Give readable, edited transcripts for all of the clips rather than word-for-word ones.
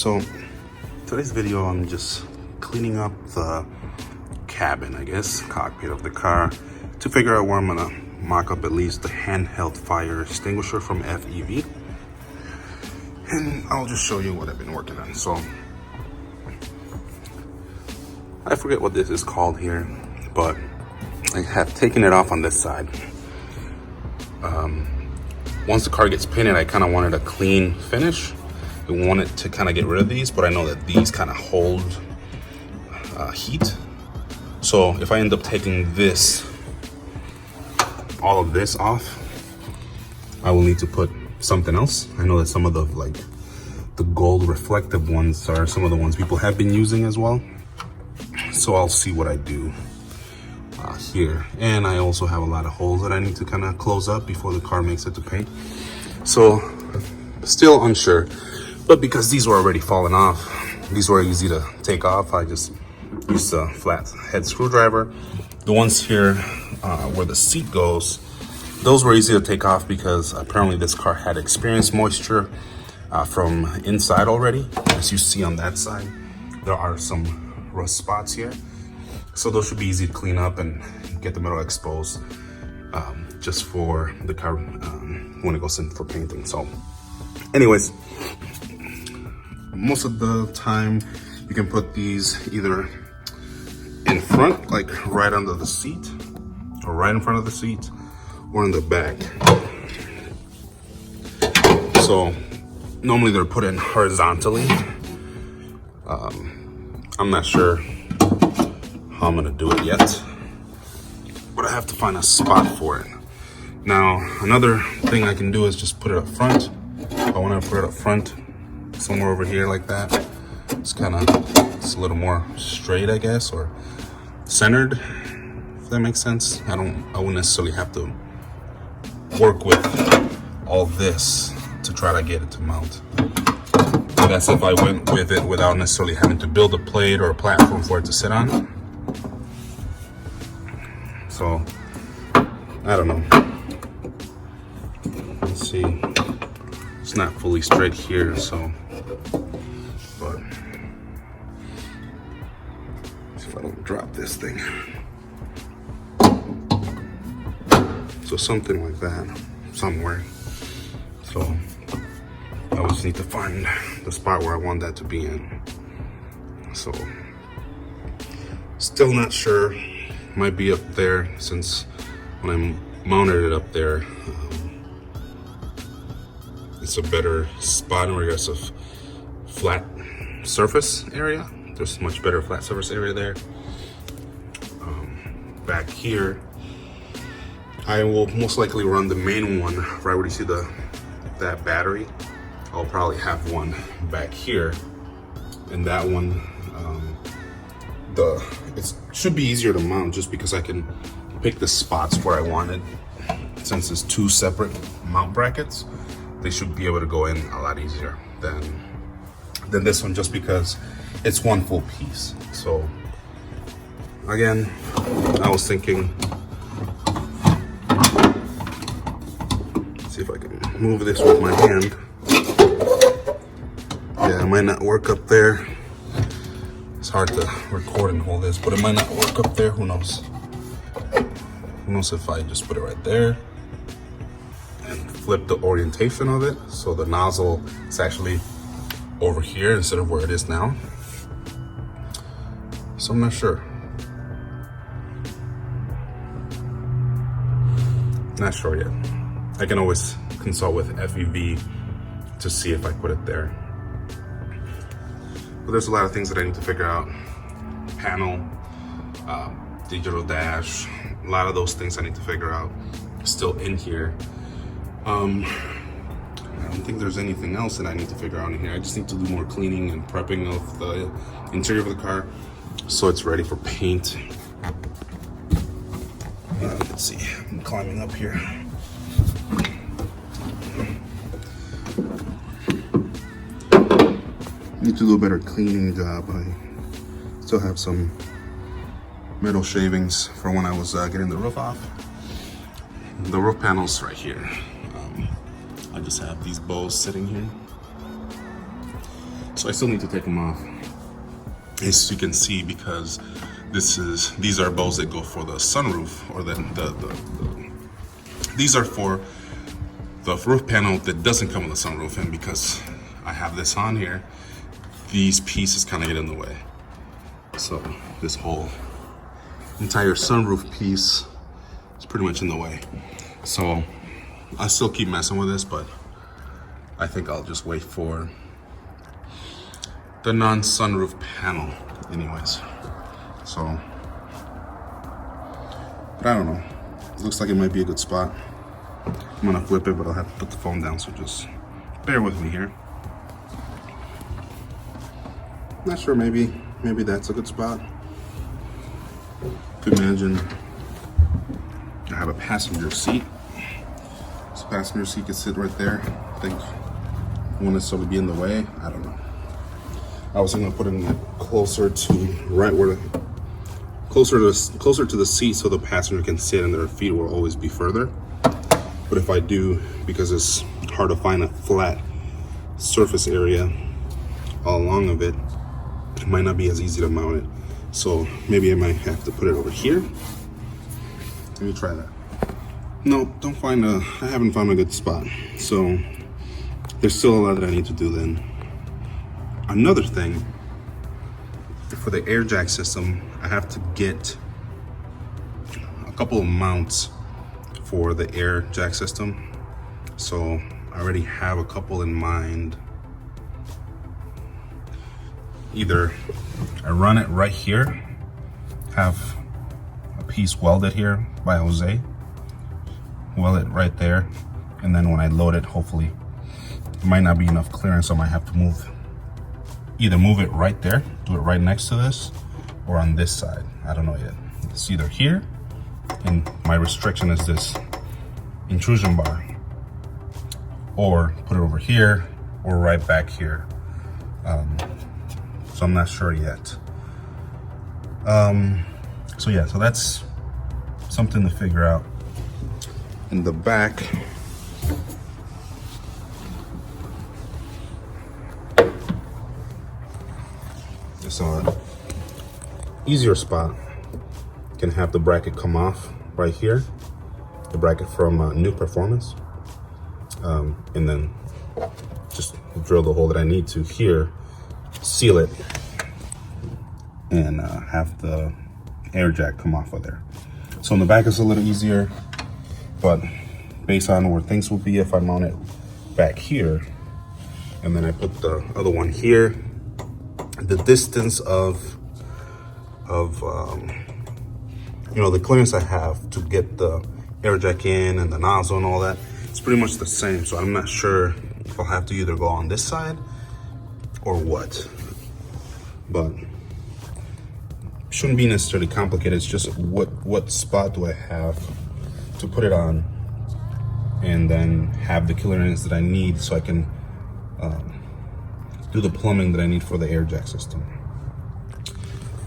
So today's video, I'm just cleaning up the cabin, I guess, cockpit of the car to figure out where I'm gonna mock up at least the handheld fire extinguisher from FEV. And I'll just show you what I've been working on. So I forget what this is called here, but I have taken it off on this side. Once the car gets painted, I kind of wanted a clean finish. I wanted to kind of get rid of these, but I know that these kind of hold heat. So if I end up taking this, all of this off, I will need to put something else. I know that some of the gold reflective ones are some of the ones people have been using as well. So I'll see what I do here. And I also have a lot of holes that I need to kind of close up before the car makes it to paint. So still unsure, but because these were already falling off, these were easy to take off, I just used a flat head screwdriver. The ones here where the seat goes, those were easy to take off because apparently this car had experienced moisture from inside already. As you see on that side, there are some rust spots here. So those should be easy to clean up and get the metal exposed just for the car when it goes in for painting. So anyways, most of the time you can put these either in front, like right under the seat, or right in front of the seat, or in the back. So normally they're put in horizontally. I'm not sure how I'm gonna do it yet, but I have to find a spot for it. Now, another thing I can do is just put it up front. I want to put it up front, somewhere over here like that. It's a little more straight, I guess, or centered, if that makes sense. I wouldn't necessarily have to work with all this to try to get it to mount. And that's if I went with it without necessarily having to build a plate or a platform for it to sit on. So, I don't know. Let's see. It's not fully straight here, so, but see if I don't drop this thing. So something like that, somewhere. So I just need to find the spot where I want that to be in. So still not sure. Might be up there, since when I mounted it up there, it's a better spot in regards of flat surface area. There's much better flat surface area there. Back here, I will most likely run the main one right where you see that battery. I'll probably have one back here, and that one, it should be easier to mount just because I can pick the spots where I want it. Since it's two separate mount brackets, they should be able to go in a lot easier than this one, just because it's one full piece. So again, I was thinking, see if I can move this with my hand. Yeah, it might not work up there. It's hard to record and hold this, but it might not work up there. Who knows? Who knows if I just put it right there and flip the orientation of it so the nozzle is actually over here instead of where it is now. So I'm not sure. Not sure yet. I can always consult with FEV to see if I put it there. But there's a lot of things that I need to figure out. Panel, digital dash, a lot of those things I need to figure out still in here. I don't think there's anything else that I need to figure out in here. I just need to do more cleaning and prepping of the interior of the car so it's ready for paint. Let's see, I'm climbing up here. Need to do a better cleaning job. I still have some metal shavings for when I was getting the roof off. The roof panel's right here. I just have these bows sitting here. So I still need to take them off. As you can see, because these are bows that go for the sunroof, or these are for the roof panel that doesn't come with a sunroof, and because I have this on here, these pieces kind of get in the way. So this whole entire sunroof piece is pretty much in the way. So I still keep messing with this, but I think I'll just wait for the non-sunroof panel anyways. So, but I don't know. It looks like it might be a good spot. I'm gonna flip it, but I'll have to put the phone down, so just bear with me here. Not sure, maybe that's a good spot. Could imagine I have a passenger seat. This passenger seat could sit right there. I think I won't necessarily be in the way. I don't know. I was gonna put it closer to closer to the seat, so the passenger can sit and their feet will always be further. But if I do, because it's hard to find a flat surface area all along of it, it might not be as easy to mount it. So maybe I might have to put it over here. Let me try that. No, I haven't found a good spot. So there's still a lot that I need to do then. Another thing, for the air jack system, I have to get a couple of mounts for the air jack system. So I already have a couple in mind. Either I run it right here, have a piece welded here by Jose, weld it right there, and then when I load it, hopefully it might not be enough clearance, so I might have to either move it right there, do it right next to this, or on this side. I don't know yet. It's either here, and my restriction is this intrusion bar, or put it over here, or right back here. So I'm not sure yet. So yeah, so that's something to figure out. In the back, it's an easier spot. Can have the bracket come off right here, the bracket from New Performance, and then just drill the hole that I need to here, seal it, and have the air jack come off of there. So in the back is a little easier, but based on where things will be if I mount it back here, and then I put the other one here, the distance of you know, the clearance I have to get the air jack in and the nozzle and all that, it's pretty much the same. So I'm not sure if I'll have to either go on this side or what, but shouldn't be necessarily complicated. It's just what spot do I have to put it on, and then have the clearance that I need so I can do the plumbing that I need for the air jack system.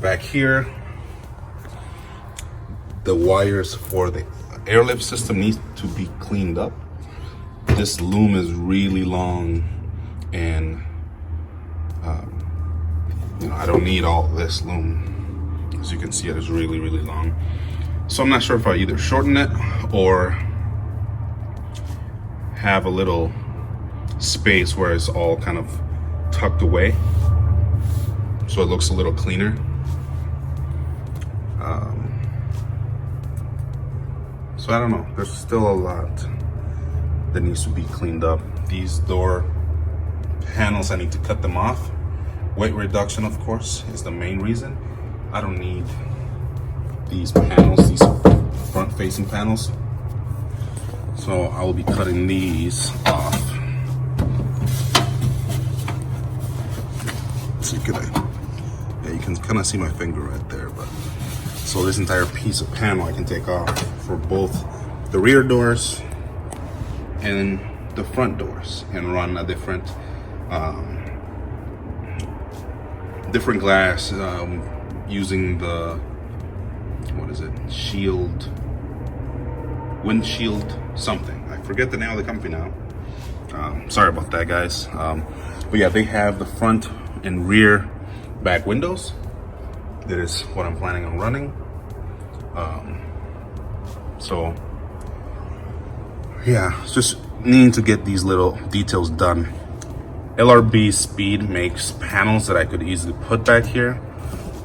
Back here, the wires for the airlift system need to be cleaned up. This loom is really long, and you know, I don't need all this loom. As you can see, it is really, really long. So I'm not sure if I either shorten it or have a little space where it's all kind of tucked away, so it looks a little cleaner. So I don't know, there's still a lot that needs to be cleaned up. These door panels, I need to cut them off. Weight reduction, of course, is the main reason. I don't need these panels, these front facing panels. So I will be cutting these off. So you can kind of see my finger right there, but so this entire piece of panel I can take off for both the rear doors and the front doors, and run a different glass using the, what is it, windshield something. I forget the name of the company now. Sorry about that, guys. But yeah, they have the front and rear back windows. That is what I'm planning on running. So yeah, just needing to get these little details done. LRB Speed makes panels that I could easily put back here,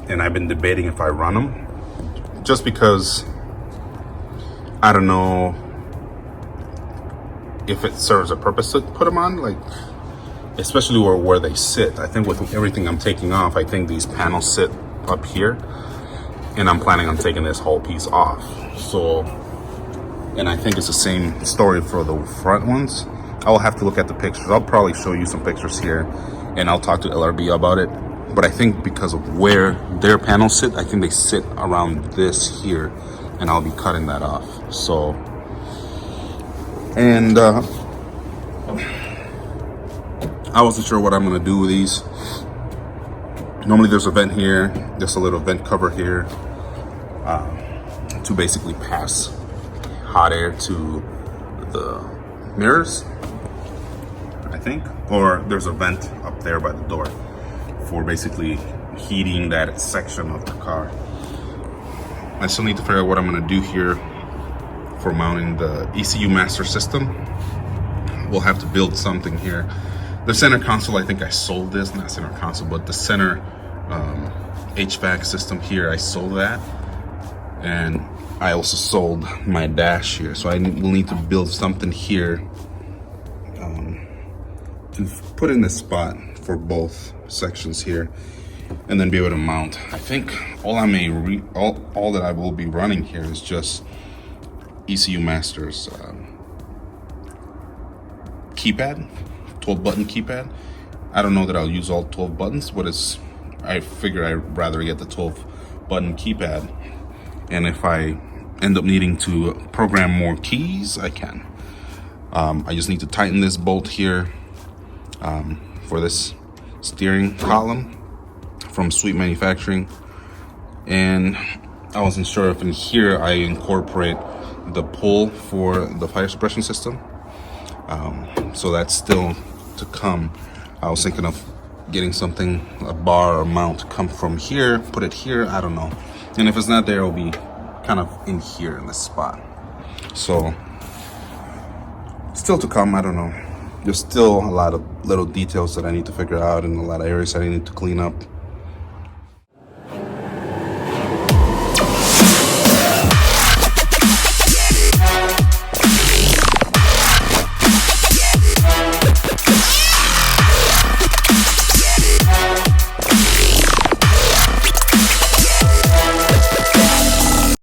and I've been debating if I run them, just because I don't know if it serves a purpose to put them on, like especially where they sit. I think with everything I'm taking off, I think these panels sit up here, and I'm planning on taking this whole piece off. So, and I think it's the same story for the front ones. I'll have to look at the pictures. I'll probably show you some pictures here, and I'll talk to LRB about it. But I think because of where their panels sit, I think they sit around this here, and I'll be cutting that off. So, and I wasn't sure what I'm gonna do with these. Normally there's a vent here, just a little vent cover here, to basically pass hot air to the mirrors, I think. Or there's a vent up there by the door for basically heating that section of the car. I still need to figure out what I'm gonna do here for mounting the ECU master system. We'll have to build something here. The center console, I think I sold this, not center console, but the center HVAC system here, I sold that. And I also sold my dash here. So I will need to build something here and put in a spot for both sections here, and then be able to mount. I think all that I will be running here is just ECU Masters keypad, 12 button keypad. I don't know that I'll use all 12 buttons, but I figure I'd rather get the 12 button keypad. And if I end up needing to program more keys, I can. I just need to tighten this bolt here for this steering column from Sweet Manufacturing. And I wasn't sure if in here I incorporate the pull for the fire suppression system. So that's still to come. I was thinking of getting something, a bar or mount, come from here, put it here, I don't know. And if it's not there, it'll be kind of in here in this spot. So still to come, I don't know. There's still a lot of little details that I need to figure out, and a lot of areas that I need to clean up.